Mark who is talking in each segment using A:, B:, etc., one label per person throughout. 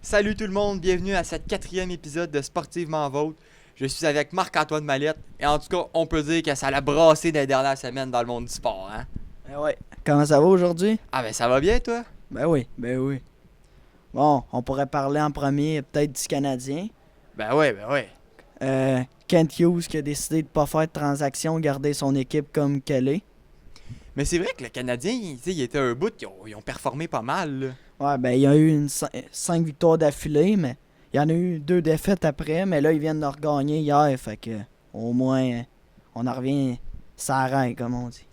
A: Salut tout le monde, bienvenue à cette 4e épisode de Sportivement Vôtre. Je suis avec Marc-Antoine Mallette et en tout cas, on peut dire que ça l'a brassé dans les dernières semaines dans le monde du sport, hein?
B: Ben ouais. Comment ça va aujourd'hui?
A: Ah ben ça va bien toi?
B: Ben oui, ben oui. Bon, on pourrait parler en premier peut-être du Canadien.
A: Ben ouais.
B: Kent Hughes qui a décidé de pas faire de transaction, garder son équipe comme qu'elle est.
A: Mais c'est vrai que le Canadien, il était un bout, ils ont performé pas mal, là.
B: Ouais, ben il y a eu 5 victoires d'affilée, mais il y en a eu 2 défaites après, mais là ils viennent de regagner hier, fait que au moins on en revient ça rail comme on dit.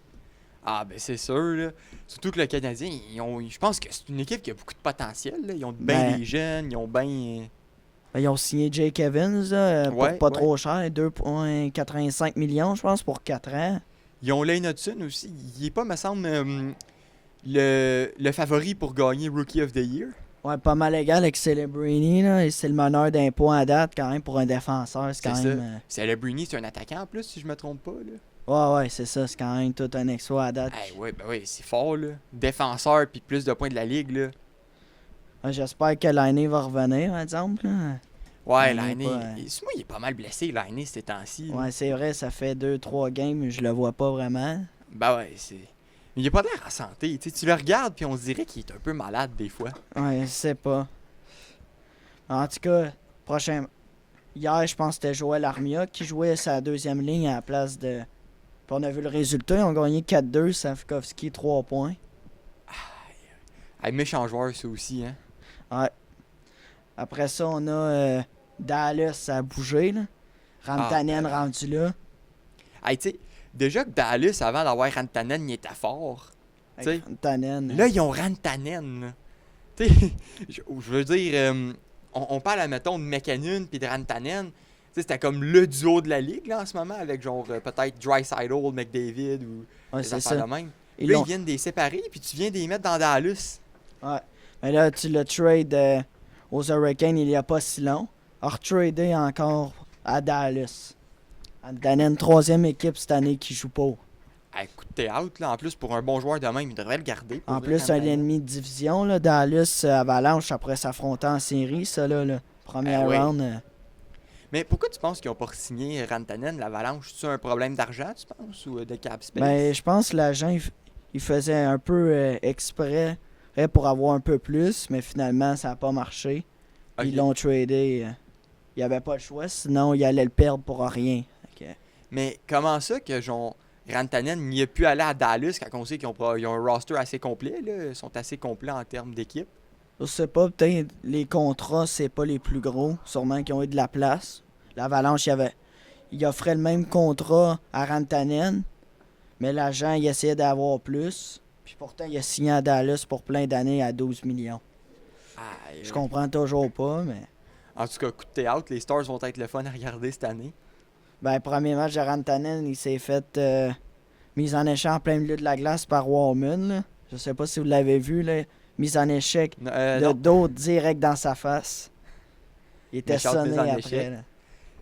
A: Ah ben c'est sûr, là. Surtout que le Canadien, je pense que c'est une équipe qui a beaucoup de potentiel, là. Ils ont bien
B: Ben,
A: des jeunes, ils ont bien...
B: ben, ils ont signé Jake Evans là, pour
A: Ouais,
B: pas
A: ouais.
B: trop cher, 2,85 millions je pense pour 4 ans.
A: Ils ont Lane Hudson aussi, il est pas, me semble, le favori pour gagner Rookie of the Year.
B: Ouais, pas mal égal avec Celebrini, là. Et c'est le meneur d'un point à date, quand même, pour un défenseur. C'est
A: C'est
B: quand
A: ça.
B: même.
A: Celebrini, c'est un attaquant en plus, si je me trompe pas, là.
B: Ouais, c'est ça. C'est quand même tout un exploit à date.
A: Ouais, ben ouais, c'est fort, là. Défenseur, puis plus de points de la ligue, là.
B: Ouais, j'espère que l'année va revenir, par exemple, là.
A: Ouais,
B: L'année
A: Lainé,
B: pas.
A: moi, il est pas mal blessé, Lainé, ces temps-ci, là.
B: Ouais, c'est vrai, ça fait 2-3 games, je le vois pas vraiment.
A: Ben ouais, c'est... Mais il a pas l'air en santé, tu sais, tu le regardes, puis on se dirait qu'il est un peu malade, des fois.
B: Ouais, je sais pas. En tout cas, prochain. Hier, je pense que c'était Joël Armia qui jouait sa deuxième ligne à la place de. Puis on a vu le résultat, ils ont gagné 4-2, Safkovski 3 points.
A: Ah, méchant joueur, ça aussi, hein.
B: Ouais. Après ça, on a Dallas, ça a bougé, là. Rantanen
A: ben,
B: rendu là.
A: tu sais, déjà que Dallas, avant d'avoir Rantanen, il était fort. Tu sais,
B: Avec Rantanen.
A: là, ils ont Rantanen, là. Tu sais, je veux dire, on parle, admettons, de McKinnon puis de Rantanen. Tu sais, c'était comme le duo de la ligue, là, en ce moment, avec genre, peut-être Draisaitl, McDavid ou
B: Ouais,
A: des
B: c'est
A: affaires
B: ça.
A: de même.
B: Ils
A: Là, ils
B: l'ont.
A: viennent des séparer, puis tu viens de les mettre dans Dallas.
B: Ouais. Mais là, tu le trade aux Hurricanes il y a pas si long. Retradé encore à Dallas. Rantanen, troisième équipe cette année qui joue pas.
A: Ah, écoute, t'es out, là. En plus, pour un bon joueur de même, il devrait le garder. Pour
B: En
A: vrai,
B: plus, un
A: Rantanen.
B: ennemi de division, là, Dallas, Avalanche, après s'affronter en série, ça, là. Première
A: Ouais.
B: round.
A: Mais pourquoi tu penses qu'ils n'ont pas signé Rantanen, l'Avalanche? C'est un problème d'argent, tu penses, ou de cap space?
B: Ben, je pense que l'agent, il faisait un peu exprès pour avoir un peu plus, mais finalement, ça n'a pas marché.
A: Ok.
B: Ils l'ont tradé. Il n'y avait pas le choix, sinon il allait le perdre pour rien. Fait que,
A: Mais comment ça que genre Rantanen n'y a pu aller à Dallas quand on sait ils ont un roster assez complet, là? Ils sont assez complets en termes d'équipe.
B: je sais pas, peut-être les contrats, c'est pas les plus gros. Sûrement qu'ils ont eu de la place. L'Avalanche, il offrait le même contrat à Rantanen, mais l'agent, il essayait d'avoir plus. Puis pourtant, il a signé à Dallas pour plein d'années à 12 millions.
A: Aïe.
B: Je comprends toujours pas, mais.
A: En tout cas, coup de théâtre, les Stars vont être le fun à regarder cette année.
B: Ben, premier match de Rantanen, il s'est fait mise en échec en plein milieu de la glace par Warman. Là. Je sais pas si vous l'avez vu, là. Mise en échec de
A: Non,
B: dos direct dans sa face. Il était
A: Méchante mise
B: sonné
A: en
B: après.
A: échec.
B: Là.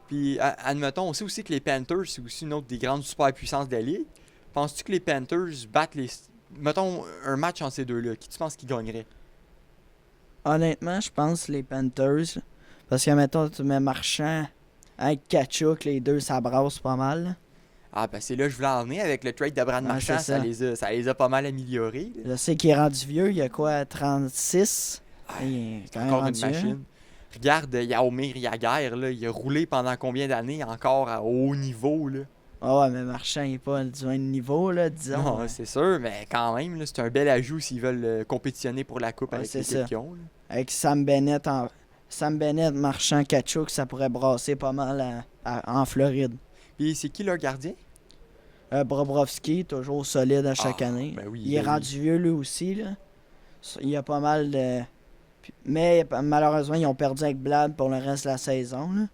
A: Puis, admettons, on sait aussi que les Panthers, c'est aussi une autre des grandes superpuissances de la ligue. Penses-tu que les Panthers battent les... Mettons, un match entre ces deux-là, qui tu penses qui gagnerait?
B: Honnêtement, je pense les Panthers. Parce que, mettons, tu mets Marchand avec Kachuk, les deux, ça brasse pas mal. Là.
A: Ah, ben c'est là que je voulais en venir avec le trade de Brad
B: Ouais,
A: Marchand,
B: c'est ça.
A: ça les a pas mal améliorés, là.
B: Je sais qu'il est rendu vieux, il a quoi, 36? Il est quand même
A: Encore une
B: rendu vieux.
A: machine. Regarde Yaomir Yaguer, là, il a roulé pendant combien d'années encore à haut niveau, là?
B: Ah ouais, mais Marchand, il est pas du même niveau, là, disons.
A: Non, c'est sûr, mais quand même, là, c'est un bel ajout s'ils veulent compétitionner pour la coupe
B: Ouais,
A: avec
B: c'est
A: l'équipe
B: ça.
A: qu'ils ont, là.
B: Avec Sam Bennett, Marchand, Kachuk, ça pourrait brasser pas mal en Floride.
A: Puis c'est qui leur gardien?
B: Bobrovski, toujours solide à chaque année.
A: Ben oui,
B: Il est
A: ben oui.
B: rendu vieux lui aussi. Là. Il y a pas mal de. Mais malheureusement, ils ont perdu avec Blad pour le reste de la saison. Là.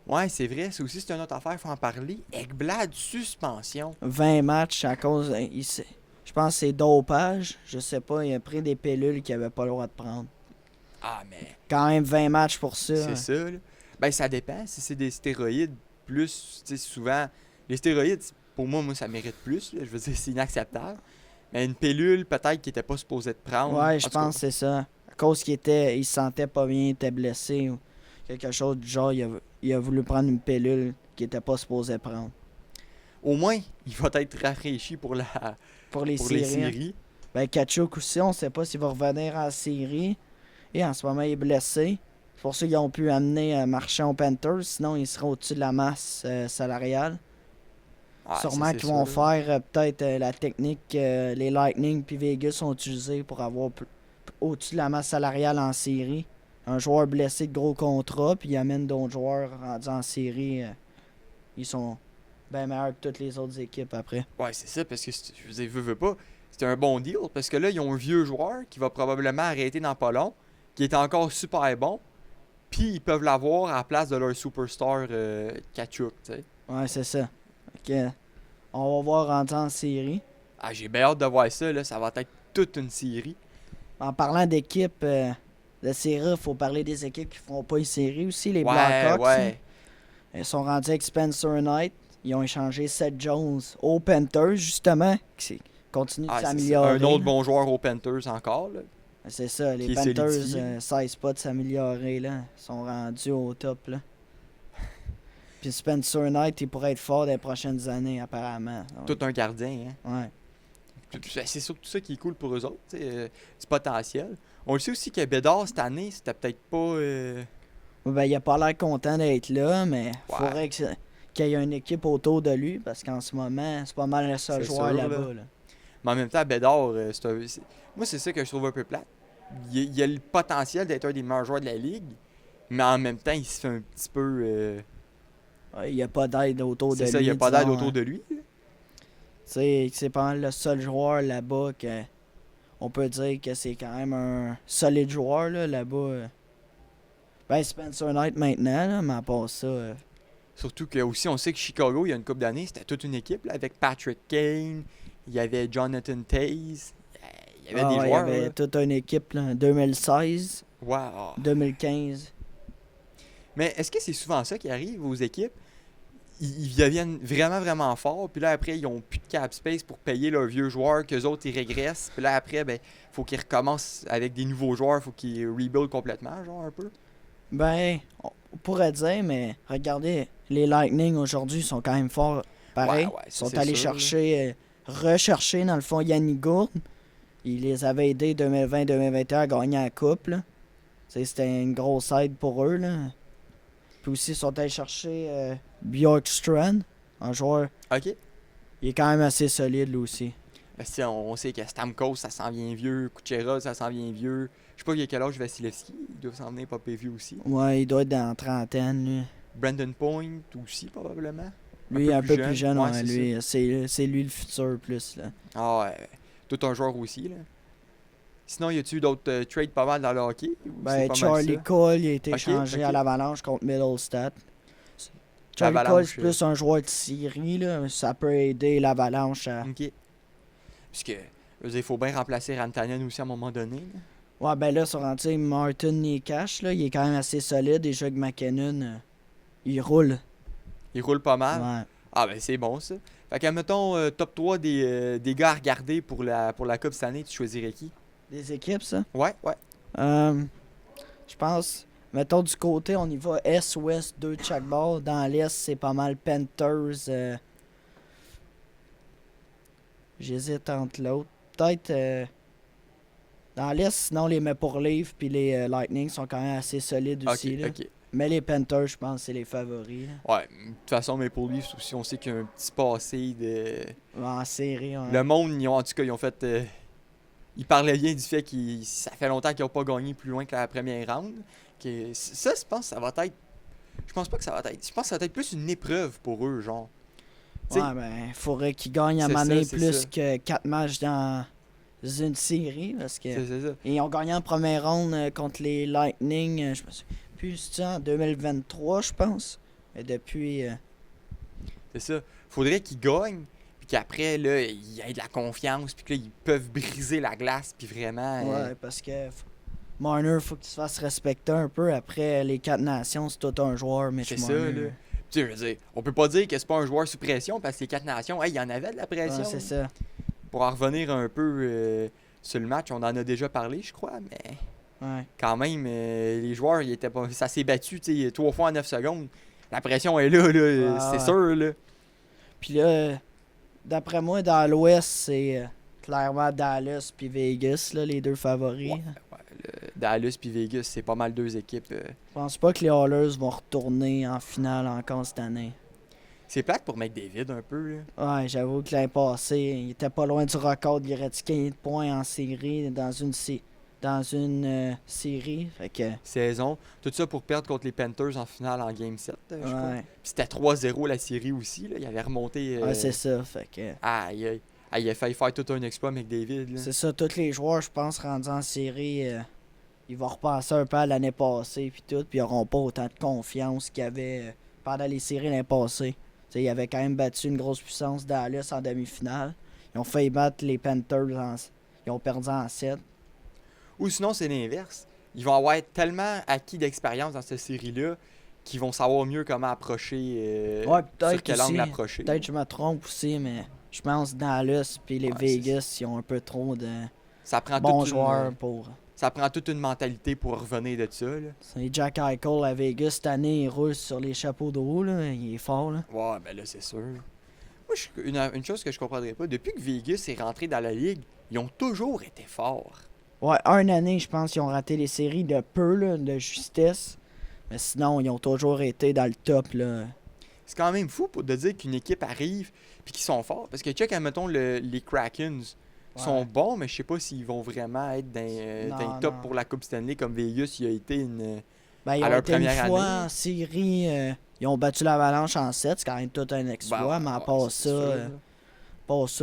A: Ouais, c'est vrai, c'est aussi c'est une autre affaire, faut en parler. Ekblad, suspension.
B: 20 matchs à cause. Je pense que c'est dopage. Je sais pas, il a pris des pilules qu'il avait pas le droit de prendre.
A: Ah, mais
B: Quand même 20 matchs pour ça.
A: c'est ça, là. Ben, ça dépend. Si c'est des stéroïdes, plus, tu sais, souvent, les stéroïdes, pour moi, ça mérite plus, là. Je veux dire, c'est inacceptable. Mais une pilule, peut-être, qu'il était pas supposé de prendre.
B: Ouais,
A: En
B: je
A: tout cas,
B: pense que c'est ça. cause il se sentait pas bien, il était blessé ou quelque chose du genre, il a voulu prendre une pilule qu'il était pas supposé prendre.
A: Au moins, il va être rafraîchi pour
B: Pour les
A: les
B: séries.
A: séries.
B: Ben, Kachuk aussi, on sait pas s'il va revenir en série. Et en ce moment, il est blessé. C'est pour ça qu'ils ont pu amener Marchand aux Panthers. Sinon, il sera au-dessus de la masse salariale.
A: Ah,
B: Sûrement
A: ça, c'est
B: qu'ils vont
A: sûr.
B: faire peut-être la technique que les Lightning puis Vegas ont utilisée pour avoir au-dessus de la masse salariale en série. Un joueur blessé de gros contrat, puis ils amènent d'autres joueurs rendus en série. Ils sont bien meilleurs que toutes les autres équipes après.
A: Ouais, c'est ça, parce que je veux dire, veux pas. C'était un bon deal, parce que là, ils ont un vieux joueur qui va probablement arrêter dans pas long, qui est encore super bon, puis ils peuvent l'avoir à la place de leur superstar Kachuk, tu sais.
B: Ouais, c'est ça. Ok. On va voir rendu en série.
A: Ah, j'ai bien hâte de voir ça, là, ça va être toute une série.
B: En parlant d'équipes de série, il faut parler des équipes qui feront pas une série aussi, les
A: Ouais,
B: Blackhawks.
A: ouais.
B: Ils sont rendus avec Spencer Knight. Ils ont échangé Seth Jones aux Panthers, justement, qui continue de
A: Ah, c'est ça.
B: s'améliorer.
A: Un autre
B: là.
A: bon joueur aux Panthers encore, là.
B: C'est ça, les
A: qui est
B: Panthers
A: solidifié.
B: cessent pas de s'améliorer, là. Ils sont rendus au top, là. Puis Spencer Knight, il pourrait être fort dans les prochaines années, apparemment.
A: Tout un gardien, hein.
B: Ouais.
A: C'est surtout ça qui est cool pour eux autres, tu sais, du potentiel. On le sait aussi que Bédard, cette année, c'était peut-être pas...
B: Ben, il a pas l'air content d'être là, mais
A: Ouais.
B: faudrait qu'il y ait une équipe autour de lui, parce qu'en ce moment, c'est pas mal le seul
A: C'est
B: joueur
A: sûr,
B: là-bas, là.
A: Mais en même temps, Bédard, moi, c'est ça que je trouve un peu plate. Il a le potentiel d'être un des meilleurs joueurs de la ligue, mais en même temps, il se fait un petit peu...
B: Ouais, il n'y a pas d'aide autour de
A: c'est
B: lui.
A: ça, il n'y a pas d'aide
B: disons,
A: autour
B: hein.
A: de lui.
B: Tu sais, c'est pas mal le seul joueur là-bas que on peut dire que c'est quand même un solide joueur là, là-bas. Ben Spencer Knight maintenant, là, mais à part ça.
A: Surtout que aussi, on sait que Chicago, il y a une couple d'années, c'était toute une équipe, là, avec Patrick Kane, il y avait Jonathan Taze, il y avait des
B: Il y
A: joueurs.
B: avait
A: Là.
B: toute une équipe là, 2016,
A: Wow.
B: 2015.
A: Mais est-ce que c'est souvent ça qui arrive aux équipes? Ils deviennent vraiment, vraiment forts, puis là, après, ils ont plus de cap space pour payer leurs vieux joueurs, qu'eux autres, ils régressent. Puis là, après, ben, faut qu'ils recommencent avec des nouveaux joueurs, faut qu'ils rebuild complètement, genre, un peu.
B: Ben, on pourrait dire, mais regardez, les Lightning aujourd'hui sont quand même forts. Pareil,
A: Ouais, ouais,
B: ils
A: ça,
B: sont
A: c'est
B: allés
A: sûr,
B: chercher, rechercher dans le fond Yannick Gourde. Ils les avaient aidés 2020-2021 à gagner la coupe. Là. Tu sais, c'était une grosse aide pour eux. Là. Puis aussi, ils sont allés chercher Bjorkstrand, un joueur.
A: OK.
B: Il est quand même assez solide, lui aussi.
A: Ben, si on sait que Stamkos, ça s'en vient vieux, Kucherov, ça s'en vient vieux. Je sais pas, il y a quel âge Vasilevski, il doit s'en venir pas vieux aussi.
B: Ouais, il doit être dans la trentaine, lui.
A: Brandon Point aussi, probablement.
B: Lui, un peu plus jeune,
A: ouais,
B: ouais,
A: c'est
B: lui, c'est lui le futur plus, là.
A: Ah ouais, tout un joueur aussi, là. Sinon, y a-tu d'autres trades pas mal dans le hockey? Ou c'est
B: Ben,
A: pas mal
B: Charlie
A: ça?
B: Cole, il a été
A: Ok,
B: échangé
A: ok.
B: à l'Avalanche contre Middlestat. Charlie Cole,
A: L'Avalanche,
B: c'est plus un joueur de série, là. Ça peut aider l'Avalanche à...
A: OK. Puisque, je veux dire, il faut bien remplacer Rantanen aussi à un moment donné. Là.
B: Ouais, ben là, sur rendu Martin Nikash, là, il est quand même assez solide. Déjà que McKinnon, il roule.
A: Il roule pas mal.
B: Ouais.
A: Ah ben c'est bon ça. Fait que, mettons, top 3 des gars à regarder pour la Coupe cette année, tu choisirais qui?
B: Des équipes, ça.
A: Ouais, ouais.
B: Je pense, mettons du côté, on y va Est-Ouest, 2 de chaque bord. Dans l'Est, c'est pas mal Panthers. J'hésite entre l'autre. Peut-être dans l'Est, sinon les Maple Leafs puis les Lightning sont quand même assez solides aussi.
A: Ok,
B: Là.
A: ok.
B: Mais les Panthers, je pense, c'est les favoris. Là.
A: Ouais, de toute façon, Maple Leafs aussi, on sait qu'il y a un petit passé de...
B: En série, ouais.
A: Le monde, en tout cas, ils ont fait... ils parlaient bien du fait que ça fait longtemps qu'ils n'ont pas gagné plus loin que la première round. Ça, je pense que ça va être... Je pense pas que ça va être... Je pense que ça va être plus une épreuve pour eux, genre. T'sais,
B: Ouais, ben, il faudrait qu'ils gagnent à
A: c'est
B: maner
A: ça, c'est
B: plus
A: ça.
B: que 4 matchs dans une série. Parce que
A: c'est ça.
B: ils ont gagné en première ronde contre les Lightning. Je me souviens plus, c'est en 2023, je pense. Mais depuis.
A: C'est ça. Faudrait qu'ils gagnent, puis qu'après, là, ils aient de la confiance, puis que là, ils peuvent briser la glace, puis vraiment...
B: Ouais, parce que Marner, faut qu'il se fasse respecter un peu. Après, les 4 nations, c'est tout un joueur, Mitch
A: c'est ça,
B: Marner.
A: là. Tu sais, je veux dire, on peut pas dire que c'est pas un joueur sous pression, parce que les 4 nations, il y en avait de la pression.
B: Ouais, c'est ça.
A: Pour en revenir un peu sur le match, on en a déjà parlé, je crois, mais
B: Ouais.
A: Quand même, les joueurs, ils étaient pas, ça s'est battu, tu sais, 3 fois en 9 secondes. La pression est là, c'est
B: Ouais.
A: sûr, là.
B: Puis là, d'après moi, dans l'Ouest, c'est clairement Dallas puis Vegas, là, les deux favoris.
A: Ouais, Dallas puis Vegas, c'est pas mal deux équipes.
B: Je pense pas que les Oilers vont retourner en finale encore cette année.
A: C'est plate pour McDavid un peu, là.
B: Ouais, j'avoue que l'année passée, il était pas loin du record de Gretzky de points en série dans une série. Fait que,
A: Saison. Tout ça pour perdre contre les Panthers en finale en Game 7, je crois.
B: ouais,
A: Puis c'était 3-0 la série aussi, là. Il avait remonté.
B: ouais, c'est ça. Fait que,
A: Aïe, aïe. Ah, il a failli faire tout un exploit, McDavid, là.
B: c'est ça, tous les joueurs, je pense, rendus en série, ils vont repenser un peu à l'année passée, puis tout, puis ils n'auront pas autant de confiance qu'il y avait pendant les séries l'année passée. T'sais, ils avaient quand même battu une grosse puissance Dallas en demi-finale. Ils ont failli battre les Panthers, ils ont perdu en 7.
A: Ou sinon, c'est l'inverse. Ils vont avoir tellement acquis d'expérience dans cette série-là qu'ils vont savoir mieux comment approcher,
B: Ouais, peut-être
A: sur quel angle
B: aussi.
A: approcher.
B: Peut-être que je me trompe aussi, mais je pense que Dallas puis les
A: Ouais,
B: Vegas, ils ont un peu trop de
A: Ça prend,
B: bons
A: toute
B: joueurs
A: une,
B: pour...
A: ça prend toute une mentalité pour revenir de ça, là.
B: C'est Jack Eichel à Vegas cette année, il roule sur les chapeaux de roue, là. Il est fort, là.
A: Ouais, ben là, c'est sûr. Moi, une chose que je comprendrais pas, depuis que Vegas est rentré dans la ligue, ils ont toujours été forts.
B: Ouais, une année, je pense qu'ils ont raté les séries de peu, là, de justesse. Mais sinon, ils ont toujours été dans le top, là.
A: C'est quand même fou de dire qu'une équipe arrive puis qu'ils sont forts. Parce que check, admettons, les Krakens sont bons, mais je sais pas s'ils vont vraiment être dans
B: Non,
A: les top
B: non.
A: pour la Coupe Stanley comme Vegas il a été une.
B: Ben, ils
A: à
B: ont
A: leur
B: été une
A: première
B: fois
A: année.
B: en série, ils ont battu l'Avalanche en 7, c'est quand même tout un exploit, mais à part
A: c'est
B: ça,
A: sûr, là.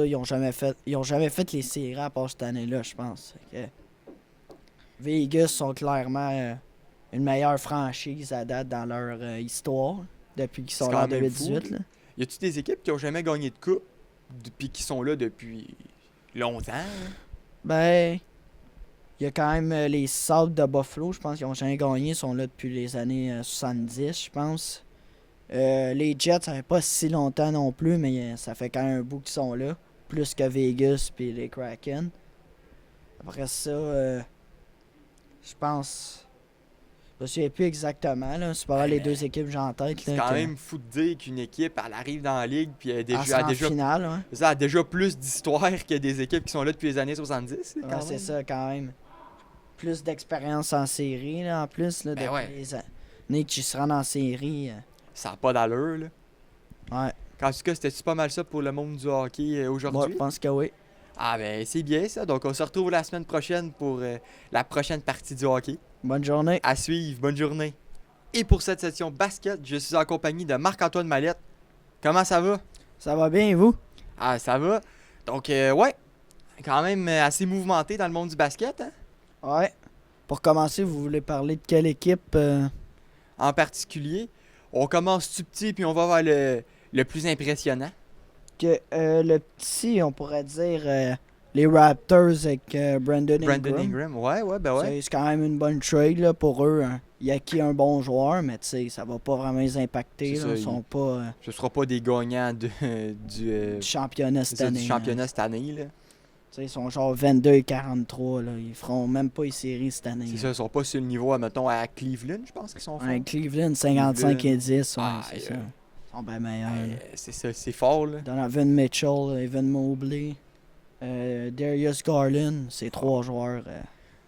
B: ils ont jamais fait les séries à part cette année-là, je pense. Fait que Vegas sont clairement une meilleure franchise à date dans leur histoire depuis qu'ils sont
A: C'est
B: là en
A: quand même fou,
B: 2018.
A: là.
B: Là.
A: Y a-tu des équipes qui ont jamais gagné de coupe puis qui sont là depuis longtemps? Là?
B: Ben, il y a quand même les Sabres de Buffalo, je pense qu'ils ont jamais gagné, ils sont là depuis les années 70, je pense. Les Jets, ça fait pas si longtemps non plus, mais ça fait quand même un bout qu'ils sont là. Plus que Vegas puis les Kraken. Après ça, je pense... Je me souviens plus exactement, là. C'est pas mal les deux équipes que j'ai en tête.
A: C'est
B: là,
A: quand
B: que-
A: même fou de dire qu'une équipe, elle arrive dans la ligue puis elle
B: Elle
A: déjà,
B: sera
A: a
B: en
A: déjà,
B: finale, ouais.
A: ça a déjà plus d'histoire que des équipes qui sont là depuis les années 70. Là, quand
B: Ouais, c'est
A: même.
B: ça, quand même. Plus d'expérience en série, là, en plus, là,
A: Ben
B: depuis
A: ouais.
B: les années qu'ils se rendent en série.
A: Ça n'a pas d'allure. Là.
B: Ouais,
A: En tout cas, c'était pas mal ça pour le monde du hockey
B: moi,
A: aujourd'hui?
B: je pense que oui.
A: Ah ben c'est bien ça. Donc on se retrouve la semaine prochaine pour la prochaine partie du hockey.
B: Bonne journée.
A: À suivre, bonne journée. Et pour cette session basket, je suis en compagnie de Marc-Antoine Mallette. Comment ça va?
B: Ça va bien, et vous?
A: Ah, ça va. Donc ouais, quand même assez mouvementé dans le monde du basket. Hein?
B: Ouais. Pour commencer, vous voulez parler de quelle équipe?
A: En particulier, on commence tout petit puis on va vers le plus impressionnant.
B: Que le petit, on pourrait dire les Raptors avec Brandon Ingram.
A: Brandon Ingram. Ouais, ben ouais.
B: C'est quand même une bonne trade là, pour eux. Hein. Il y a qui un bon joueur, mais tu sais, ça va pas vraiment les impacter.
A: C'est
B: Là.
A: ça,
B: Ils sont pas
A: Ce sera pas des gagnants
B: du championnat
A: c'est
B: cette
A: ça,
B: année.
A: du
B: là.
A: championnat cette année. Là.
B: Tu sais, ils sont genre 22 et 43. Là. Ils feront même pas les séries cette année.
A: C'est
B: là.
A: ça, ils sont pas sur le niveau, mettons, à Cleveland, je pense qu'ils sont forts.
B: Ouais, Cleveland, 55 et 10. Ouais,
A: Ah,
B: c'est ça. Ils sont bien meilleurs. là.
A: C'est ça, c'est fort, là.
B: Donovan Mitchell, Evan Mobley, Darius Garland, c'est trois joueurs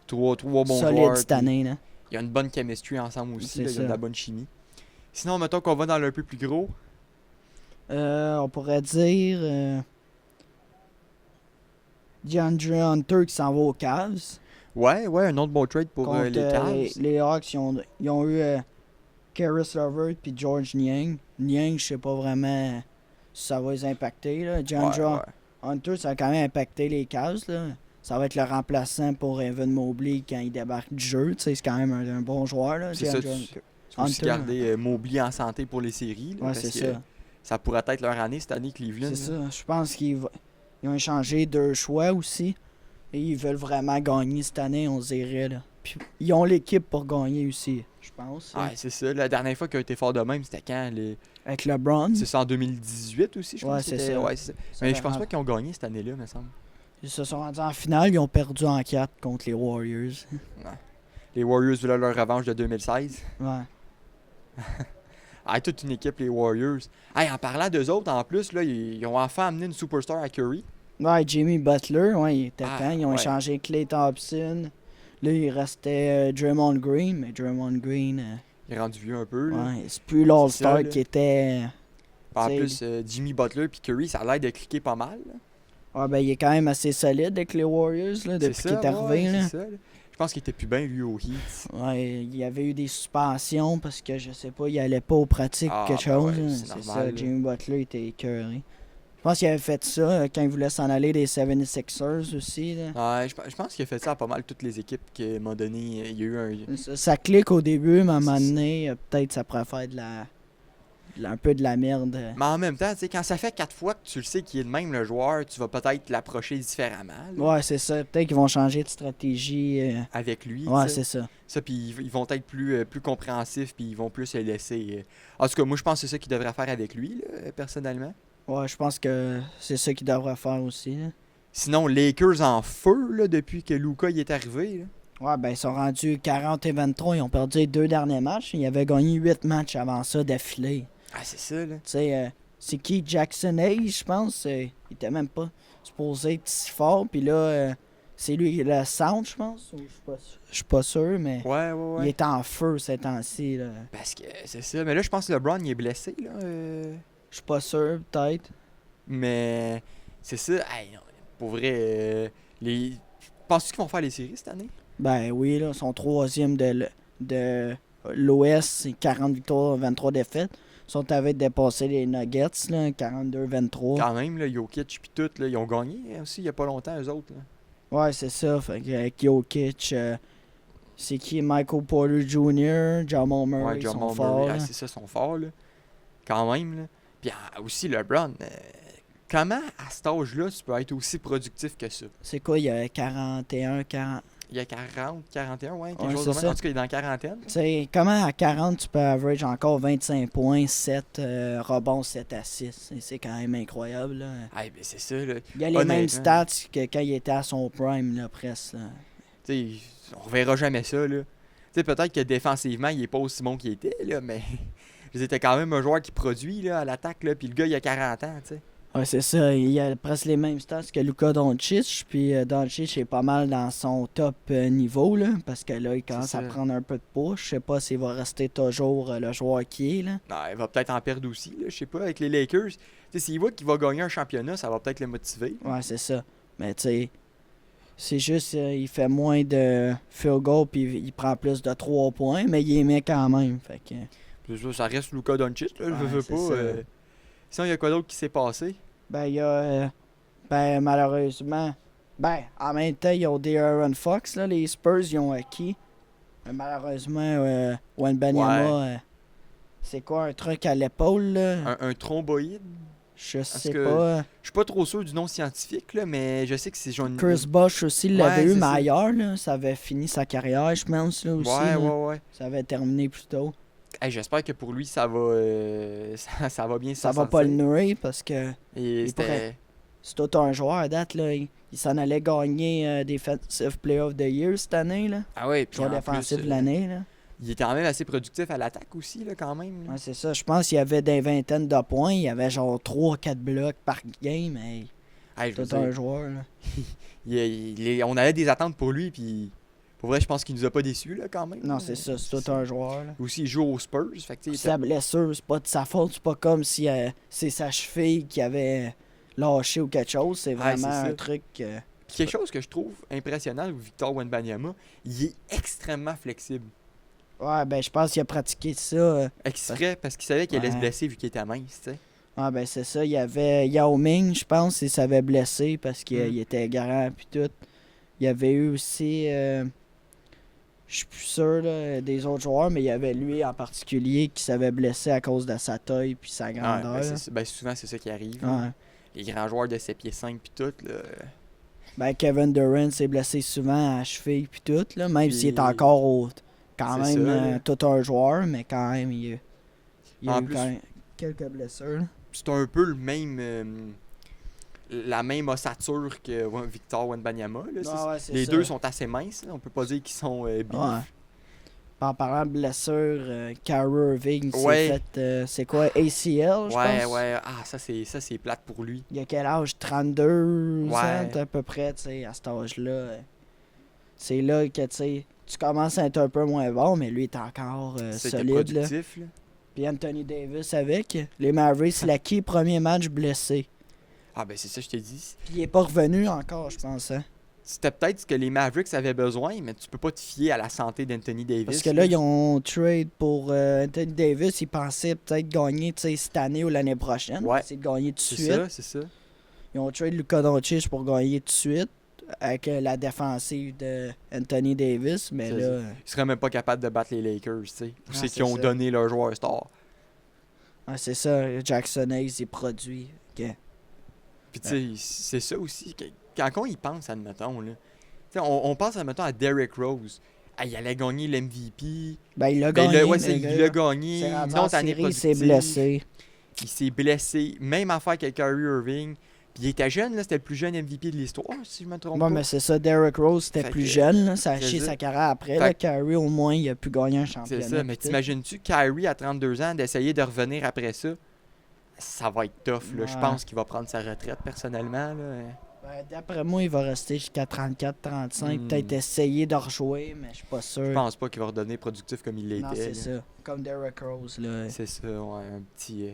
A: Trois bons
B: solides
A: joueurs.
B: cette
A: puis
B: année. Là.
A: Il y a une bonne chemistry ensemble aussi,
B: C'est
A: là, il y a de
B: ça.
A: la bonne chimie. Sinon, mettons qu'on va dans le un peu plus gros.
B: On pourrait dire DeAndre Hunter qui s'en va aux Cavs.
A: Ouais, un autre bon trade pour
B: Contre
A: les Cavs.
B: les Hawks, ils ont eu Karis Levert puis George Niang. Niang, je sais pas vraiment si ça va les impacter. Là. DeAndre Hunter, ça va quand même impacter les Cavs. Là. Ça va être le remplaçant pour Evan Mobley quand il débarque du jeu. Tu sais, c'est quand même un bon joueur. Là,
A: C'est ça,
B: DeAndre
A: tu
B: Hunter.
A: faut aussi
B: Hunter.
A: garder Mobley en santé pour les séries. Là,
B: Ouais,
A: parce
B: c'est
A: que
B: ça.
A: ça pourrait être leur année cette année, Cleveland.
B: C'est
A: là.
B: ça. Je pense ils ont échangé 2 choix aussi. Et ils veulent vraiment gagner cette année, on dirait. Là. Puis, ils ont l'équipe pour gagner aussi, je pense.
A: Ouais, c'est ça. La dernière fois qu'ils ont été forts de même, c'était quand
B: Avec LeBron.
A: C'est ça en 2018 aussi, je pense.
B: Ouais,
A: que
B: c'est
A: c'était-
B: ça.
A: Ouais, c'est ça.
B: Ça
A: Mais
B: fait
A: je pense
B: rare.
A: pas qu'ils ont gagné cette année-là, me semble.
B: Ils se sont rendus en finale, ils ont perdu en 4 contre les Warriors.
A: Les Warriors voulaient leur revanche de 2016.
B: Ouais.
A: Ah, toute une équipe, les Warriors. Hey, en parlant d'eux autres, en plus, là, ils ont enfin amené une superstar à Curry.
B: Ouais, Jimmy Butler, ouais, il était
A: Ah,
B: temps. Ils ont
A: ouais.
B: échangé Klay Thompson. Là, il restait Draymond Green, mais Draymond Green,
A: Il est rendu vieux un peu. Là.
B: ouais, c'est plus
A: ça,
B: l'All-Star
A: là.
B: qui était.
A: En
B: t'sais,
A: plus, Jimmy Butler puis Curry, ça a l'air de cliquer pas mal. Là.
B: Ouais, ben, il est quand même assez solide avec les Warriors là, depuis
A: C'est
B: qu'il
A: ça,
B: est arrivé.
A: ouais,
B: Là.
A: c'est ça. Là. Je pense qu'il était plus bien, lui, au Heat.
B: Ouais, il y avait eu des suspensions parce que je sais pas, il allait pas aux pratiques
A: Ah,
B: quelque
A: ben
B: chose.
A: ouais,
B: là.
A: c'est
B: C'est
A: normal,
B: ça,
A: là.
B: Jimmy Butler était écœuré. Je pense qu'il avait fait ça quand il voulait s'en aller des 76ers aussi. Là.
A: Ouais, je pense qu'il a fait ça à pas mal toutes les équipes qui, à un moment donné, il y a eu un...
B: Ça clique au début, mais à un moment
A: C'est ça.
B: donné, peut-être ça pourrait faire un peu de la merde.
A: Mais en même temps, tu sais, quand ça fait 4 fois que tu le sais qu'il est le même, le joueur, tu vas peut-être l'approcher différemment là,
B: Ouais, c'est ça. Peut-être qu'ils vont changer de stratégie.
A: avec lui.
B: Ouais,
A: tu sais.
B: c'est ça.
A: Ça, puis ils vont être plus compréhensifs, puis ils vont plus se laisser. En tout cas, moi, je pense que c'est ça qu'ils devraient faire avec lui, là, personnellement.
B: Ouais, je pense que c'est ça qu'ils devraient faire aussi. Là.
A: Sinon, Lakers en feu, là, depuis que Luka y est arrivé. Là.
B: Ouais, ben ils sont rendus 40 et 23. Ils ont perdu les 2 derniers matchs. Ils avaient gagné 8 matchs avant ça d'affilée.
A: Ah, c'est ça, là.
B: Tu sais, c'est qui Jackson Hayes, je pense. Il était même pas supposé être si fort. Puis là, c'est lui le centre, je pense. Ou je suis pas sûr, mais
A: Ouais, ouais,
B: il
A: ouais.
B: est en feu ces temps-ci. Là.
A: Parce que c'est ça. Mais là, je pense que LeBron, il est blessé, là.
B: Je suis pas sûr, peut-être.
A: Mais c'est ça. Hey, non, pour vrai, penses-tu qu'ils vont faire les séries cette année?
B: Ben oui, là, son troisième de l'Ouest, c'est 40 victoires, 23 défaites. Ils sont avec de dépasser les Nuggets, là, 42-23.
A: Quand même, là, Jokic puis tout, là, ils ont gagné aussi il y a pas longtemps, eux autres. Là.
B: Ouais, c'est ça. Fait que, avec Jokic, c'est qui Michael Porter Jr., Jamal Murray,
A: Ouais,
B: ils sont
A: Jamal
B: forts.
A: Murray,
B: là.
A: c'est ça, ils sont forts, là. Quand même, là. Puis aussi, LeBron, comment, à cet âge-là, tu peux être aussi productif que ça?
B: C'est quoi, il y a 41, 40...
A: Il y a 40, 41, ouais, quelque
B: Ouais,
A: chose
B: c'est
A: de même.
B: ça.
A: En tout cas, il est dans la quarantaine.
B: Tu sais, comment à 40, tu peux average encore 25 points, 7 rebonds, 7 assists. C'est quand même incroyable, là.
A: Ah, ben c'est ça, là.
B: Il y a les mêmes
A: Honnêtement.
B: stats que quand il était à son prime, là, presque. Là.
A: Tu sais, on reverra jamais ça, là. Tu sais, peut-être que défensivement, il est pas aussi bon qu'il était, là, mais... C'était quand même un joueur qui produit, là, à l'attaque, là. Puis le gars, il a 40 ans, tu sais.
B: Ouais, c'est ça. Il a presque les mêmes stats que Luka Doncic. Puis Doncic est pas mal dans son top niveau, là. Parce que là, il commence
A: C'est
B: à
A: ça.
B: prendre un peu de push. Je sais pas s'il va rester toujours le joueur qui est, là.
A: Non, il va peut-être en perdre aussi, là, je sais pas, avec les Lakers. Tu sais, s'il voit qu'il va gagner un championnat, ça va peut-être le motiver.
B: Ouais, c'est ça. Mais tu sais, c'est juste, il fait moins de field goal. Puis il prend plus de 3 points. Mais il aimait quand même. Fait que.
A: Puis ça reste Luka Doncic, là, je
B: Ouais,
A: veux
B: c'est
A: pas.
B: ça.
A: Sinon, il y a quoi d'autre qui s'est passé?
B: Ben, il y a. Ben, malheureusement. Ben, en même temps, ils ont des Aaron Fox, là. Les Spurs, ils ont acquis. Mais malheureusement, Wembanyama, c'est quoi, un truc à l'épaule, là?
A: Un thromboïde?
B: Je sais
A: que
B: pas.
A: Je suis pas trop sûr du nom scientifique, là, mais je sais que c'est genre une...
B: Chris Bosh aussi l'avait
A: Ouais,
B: eu,
A: c'est
B: mais
A: ça.
B: ailleurs, là. Ça avait fini sa carrière, je pense, là, aussi.
A: Ouais,
B: là.
A: ouais.
B: Ça avait terminé plus tôt.
A: Hey, j'espère que pour lui, ça va ça va bien
B: Ça
A: s'en
B: va pas le
A: sortir.
B: nourrir parce que
A: Et
B: il
A: c'était...
B: pourrait- c'est tout un joueur à date, là. Il s'en allait gagner Defensive Player of the Year cette année, là.
A: Ah ouais, puis
B: Joueur
A: en
B: défensif
A: plus,
B: de l'année, là.
A: il était quand même assez productif à l'attaque aussi, là, quand même. là.
B: Ouais, c'est ça. Je pense qu'il y avait des vingtaines de points. Il y avait genre 3-4 blocs par game. Hey,
A: Hey, je veux
B: tout un
A: dire,
B: joueur, là.
A: on avait des attentes pour lui, puis pour vrai, je pense qu'il nous a pas déçus, là, quand même.
B: Non,
A: là.
B: c'est ça. C'est tout un joueur, là.
A: Aussi, il joue aux Spurs, fait que, tu sais,
B: Sa blessure, c'est pas de sa faute. C'est pas comme si c'est sa cheville qui avait lâché ou quelque chose. C'est
A: Ouais,
B: vraiment
A: c'est
B: un
A: ça.
B: truc...
A: Puis quelque chose que je trouve impressionnant au Victor Wembanyama, il est extrêmement flexible.
B: Ouais, ben je pense qu'il a pratiqué ça.
A: Exprès, parce qu'il savait qu'il allait se
B: Ouais.
A: blesser vu qu'il était mince, tu sais.
B: Ouais, ben c'est ça. Il y avait Yao Ming, je pense, il s'avait blessé parce qu'il
A: Mm.
B: il était grand puis tout. Il y avait eu aussi... je suis plus sûr là, des autres joueurs, mais il y avait lui en particulier qui s'avait blessé à cause de sa taille puis sa
A: Ouais,
B: grandeur. là.
A: souvent, c'est ça qui arrive.
B: Ouais.
A: Les grands joueurs de 7 pieds 5 puis tout, là.
B: Ben, Kevin Durant s'est blessé souvent à la cheville puis tout, là, même
A: Puis-
B: s'il est encore quand
A: C'est
B: même
A: ça, là.
B: tout un joueur, mais quand même, il a
A: En
B: eu
A: plus-
B: quand même quelques blessures. là.
A: C'est un peu le même... la même ossature que Victor Wembanyama, là.
B: Ouais, ouais, c'est
A: Les
B: ça.
A: deux sont assez minces, là. On peut pas dire qu'ils sont bifs.
B: Ouais. En parlant de blessure, Kyrie Irving s'est
A: Ouais.
B: fait, c'est quoi, ACL, je
A: Ouais,
B: pense?
A: ouais. Ah, ça, c'est plate pour lui.
B: Il a quel âge? 32
A: Ouais.
B: ans à peu près, tu sais, à cet âge-là. C'est là que, tu sais, tu commences à être un peu moins bon, mais lui est encore
A: C'était
B: solide, là.
A: productif, là.
B: Puis Anthony Davis avec. Les Mavericks, la qui premier match blessé.
A: Ah, ben c'est ça, je t'ai dit.
B: Puis il est pas revenu encore, je pense, hein.
A: C'était peut-être ce que les Mavericks avaient besoin, mais tu peux pas te fier à la santé d'Anthony Davis.
B: Parce que là, ils ont trade pour Anthony Davis. Ils pensaient peut-être gagner, tu sais, cette année ou l'année prochaine.
A: Ouais.
B: C'est de gagner tout de
A: C'est
B: suite.
A: ça, c'est ça.
B: Ils ont trade Luka Doncic pour gagner tout de suite avec la défensive de Anthony Davis, mais
A: C'est
B: là,
A: Ils seraient même pas capables de battre les Lakers, tu sais. Où
B: Ah,
A: c'est
B: c'est
A: qu'ils ont
B: ça.
A: donné leur joueur star.
B: c'est ça, Jackson Hayes, il produit. Ok.
A: Puis tu sais, c'est ça aussi. Quand on y pense, admettons, là. Tu sais, on pense, admettons, à Derrick Rose. Ah, il allait gagner l'MVP.
B: Ben, il l'a
A: Ben,
B: gagné.
A: ouais,
B: mais
A: il
B: là,
A: l'a gagné.
B: c'est rendu
A: Une
B: en
A: autre année
B: série, il s'est
A: productive.
B: blessé.
A: Il s'est blessé. Même affaire que Kyrie Irving. Puis il était jeune, là. C'était le plus jeune MVP de l'histoire, si je me trompe
B: Bon,
A: pas.
B: mais c'est ça, Derrick Rose, c'était
A: Fait
B: plus
A: que-
B: jeune. Là, ça a
A: c'est
B: chié
A: ça.
B: sa carrière après.
A: Fait
B: Là,
A: que-
B: Kyrie, au moins, il a pu gagner un
A: C'est
B: championnat.
A: ça, mais
B: pis tout.
A: t'imagines-tu Kyrie à 32 ans d'essayer de revenir après ça? Ça va être tough, là. Je
B: Ouais.
A: pense qu'il va prendre sa retraite personnellement, là.
B: Ben, d'après moi, il va rester jusqu'à 34-35.
A: Hmm.
B: Peut-être essayer de rejouer, mais je suis pas sûr.
A: Je pense pas qu'il va redonner productif comme il
B: Non,
A: l'était.
B: c'est
A: là.
B: ça. Comme Derrick Rose. Là.
A: C'est ça, ouais, un petit.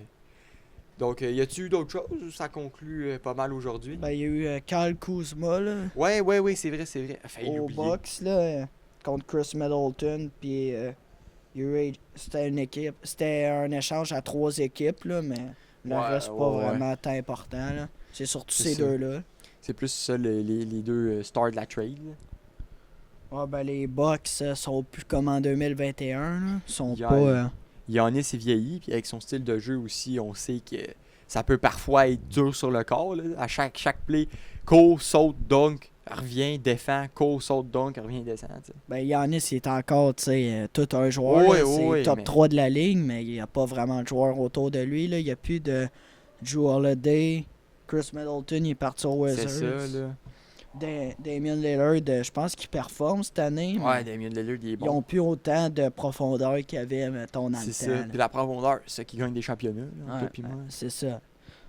A: Donc, y a-tu eu d'autres choses ou ça conclut pas mal aujourd'hui?
B: Ben, il y a eu Kyle Kuzma là,
A: Ouais, c'est vrai, c'est vrai. Ah, failli
B: au
A: l'oublier.
B: box là, contre Chris Middleton. Puis il y a eu- c'était une équipe. C'était un échange à 3 équipes, là, mais le
A: Ouais,
B: reste, pas
A: ouais.
B: vraiment tant important. Là. C'est surtout
A: C'est
B: ces
A: ça.
B: deux-là.
A: C'est plus ça, les deux stars de la trade. Là.
B: Ouais, ben, les Bucks sont plus comme en 2021. Là. Ils sont
A: Hier.
B: pas.
A: Giannis est vieilli, puis avec son style de jeu aussi, on sait que ça peut parfois être dur sur le corps. Là. À chaque play, court, saute, dunk, revient, défend, court, saute, dunk, revient, descend. Tu sais.
B: Ben, Giannis, il est encore, tu sais, tout un joueur.
A: Ouais,
B: là. C'est
A: ouais,
B: top
A: mais-
B: 3 de la ligue, mais il n'y a pas vraiment de joueurs autour de lui. Là. Il n'y a plus de Drew Holiday. Chris Middleton, il est parti aux
A: C'est
B: Wizards.
A: ça, là.
B: Damien Lillard, je pense qu'il performe cette année.
A: Ouais,
B: mais
A: Damien Lillard, il est
B: ils
A: bon.
B: n'ont plus autant de profondeur qu'il y avait, mettons, dans le
A: C'est
B: temps.
A: ça.
B: là.
A: Puis la profondeur, c'est ça qui gagne des championnats, là,
B: Ouais,
A: toi puis moi.
B: c'est ça.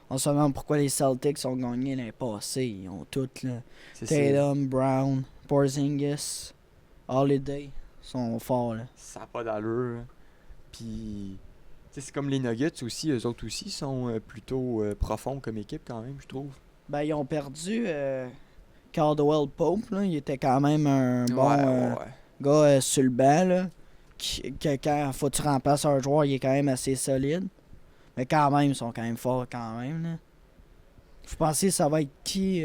B: On se demande pourquoi les Celtics ont gagné l'année passée. Ils ont toutes, là.
A: C'est ça.
B: Tatum, Brown, Porzingis, Holiday sont forts, là.
A: Ça n'a pas d'allure. hein. Puis, tu sais, c'est comme les Nuggets aussi, eux autres aussi sont plutôt profonds comme équipe quand même, je trouve.
B: Ben, ils ont perdu Caldwell Pope, là. Il était quand même un bon
A: ouais.
B: gars sur le banc, là. Que quand faut que tu remplaces un joueur, il est quand même assez solide. Mais quand même, ils sont quand même forts, quand même, là. Vous pensez que ça va être qui